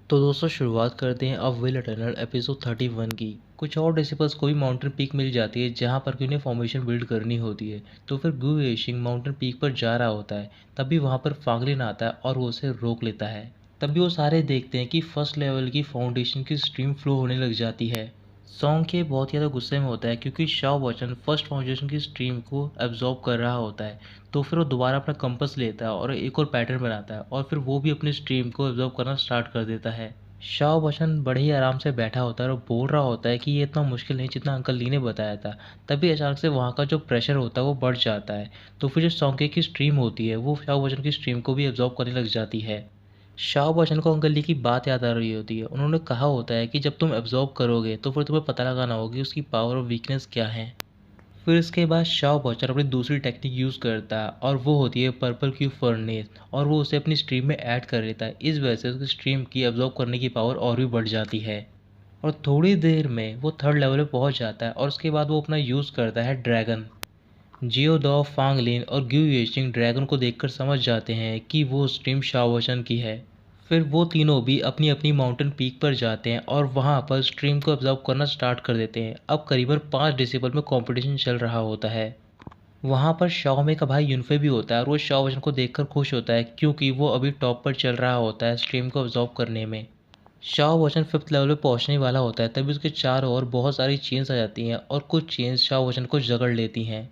तो दोस्तों शुरुआत करते हैं अब विल इटर्नल एपिसोड 31 की। कुछ और डिसिपल्स को भी माउंटेन पीक मिल जाती है जहाँ पर कि उन्हें फॉर्मेशन बिल्ड करनी होती है। तो फिर गु येशिंग माउंटेन पीक पर जा रहा होता है, तभी वहाँ पर फांगलिन आता है और वो उसे रोक लेता है। तभी वो सारे देखते हैं कि फर्स्ट लेवल की फाउंडेशन की स्ट्रीम फ्लो होने लग जाती है। सॉन्ग के बहुत ज़्यादा गुस्से में होता है क्योंकि शाओ वचन फर्स्ट फाउंडेशन की स्ट्रीम को एब्जॉर्ब कर रहा होता है। तो फिर वो दोबारा अपना कंपास लेता है और एक और पैटर्न बनाता है और फिर वो भी अपनी स्ट्रीम को एब्जॉर्ब करना स्टार्ट कर देता है। शाओ बच्चन बड़े ही आराम से बैठा होता है और बोल रहा होता है कि ये इतना मुश्किल नहीं जितना अंकल ली ने बताया था। तभी अचानक से वहाँ का जो प्रेशर होता है वो बढ़ जाता है। तो फिर जो सॉन्गे की स्ट्रीम होती है वो शाओ बच्चन की स्ट्रीम को भी एब्जॉर्ब करने लग जाती है। शाओ बच्चन को अंकल ली की बात याद आ रही होती है। उन्होंने कहा होता है कि जब तुम एब्जॉर्ब करोगे तो फिर तुम्हें पता लगाना होगा कि उसकी पावर और वीकनेस क्या है। फिर इसके बाद शाओ बच्चन अपनी दूसरी टेक्निक यूज़ करता है और वो होती है पर्पल क्यूब फर्नेस, और वो उसे अपनी स्ट्रीम में ऐड कर लेता है। इस वजह से उसकी स्ट्रीम की एब्जॉर्ब करने की पावर और भी बढ़ जाती है और थोड़ी देर में वो थर्ड लेवल पे पहुंच जाता है। और उसके बाद वो अपना यूज़ करता है ड्रैगन। जियो दो, फांगलिन और ग्यू येशिंग ड्रैगन को देखकर समझ जाते हैं कि वो स्ट्रीम शाओ वचन की है। फिर वो तीनों भी अपनी अपनी माउंटेन पीक पर जाते हैं और वहाँ पर स्ट्रीम को ऑब्जर्व करना स्टार्ट कर देते हैं। अब करीबन 5 डिसिबल में कंपटीशन चल रहा होता है। वहाँ पर शाओमे का भाई यूनफे भी होता है और वो शाओ वचन को देखकर खुश होता है क्योंकि वो अभी टॉप पर चल रहा होता है स्ट्रीम को ऑब्जर्व करने में। शाओ वचन 5th लेवल पे पहुंचने वाला होता है तभी उसके चारों ओर बहुत सारी चेन्स आ जाती हैं और कुछ चेन्स शाओ वचन को जकड़ लेती हैं।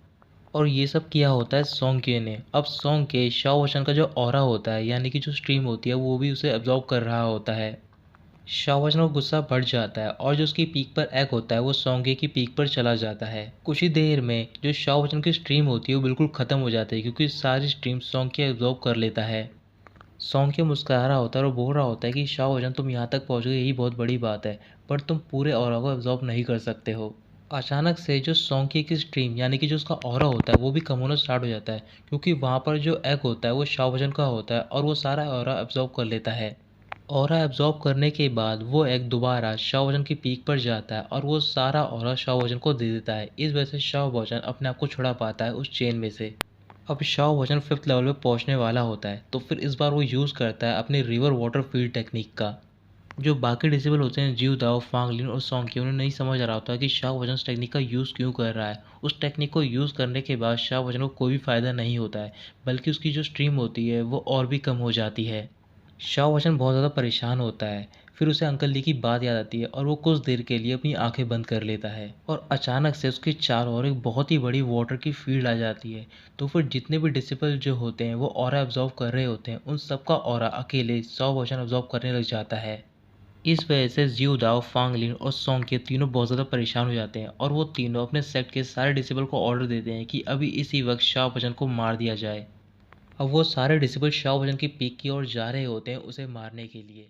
और ये सब किया होता है सोंगे ने। अब सोंगे शाओ वचन का जो ऑरा होता है यानी कि जो स्ट्रीम होती है वो भी उसे एब्जॉर्ब कर रहा होता है। शाओ वचन को गुस्सा बढ़ जाता है और जो उसकी पीक पर एग होता है वो सोंगे की पीक पर चला जाता है। कुछ ही देर में जो शाओ वचन की स्ट्रीम होती है वो बिल्कुल ख़त्म हो जाती है क्योंकि सारी स्ट्रीम सोंगे एब्जॉर्ब कर लेता है। सोंगे मुस्कुरा रहा होता है और बोल रहा होता है कि शाओ वचन तुम यहाँ तक पहुँच गए यही बहुत बड़ी बात है, पर तुम पूरे ऑरा को एब्जॉर्ब नहीं कर सकते हो। अचानक से जो सोंगे की स्ट्रीम यानी कि जो उसका ऑरा होता है वो भी कम होना स्टार्ट हो जाता है क्योंकि वहाँ पर जो एग होता है वो शाओ वचन का होता है और वो सारा ऑरा एब्जॉर्ब कर लेता है। ऑरा एब्जॉर्ब करने के बाद वो एग दोबारा शाओ वचन की पीक पर जाता है और वो सारा ऑरा शाओ वचन को दे देता है। इस वजह से शाओ वचन अपने आप को छुड़ा पाता है उस चेन में से। अब शाओ वचन 5th लेवल पे पहुंचने वाला होता है तो फिर इस बार वो यूज़ करता है अपनी रिवर वाटर फील्ड टेक्निक का। जो बाकी डिसेबल होते हैं जियो दाओ, फांगलिन और सोंगे उन्हें नहीं समझ आ रहा होता कि शाओ वचन इस टेक्निक का यूज़ क्यों कर रहा है। उस टेक्निक को यूज़ करने के बाद शाओ वचन को कोई भी फ़ायदा नहीं होता है, बल्कि उसकी जो स्ट्रीम होती है वो और भी कम हो जाती है। शाओ वचन बहुत ज़्यादा परेशान होता है। फिर उसे अंकल ली की बात याद आती है और वो कुछ देर के लिए अपनी आंखें बंद कर लेता है और अचानक से उसके चारों ओर एक बहुत ही बड़ी वाटर की फील्ड आ जाती है। तो फिर जितने भी डिसिपल जो होते हैं वो ऑरा एब्जॉर्व कर रहे होते हैं, उन सबका ऑरा अकेले शाओ वचन एब्जॉर्व करने लग जाता है। इस वजह से जियो दाओ, फांगलिन और सोंगे तीनों बहुत ज़्यादा परेशान हो जाते हैं और वो तीनों अपने सेट के सारे डिसेबल को ऑर्डर देते हैं कि अभी इसी वक्त शाओ वचन को मार दिया जाए। अब वो सारे डिसेबल शाओ वचन की पीक की ओर जा रहे होते हैं उसे मारने के लिए।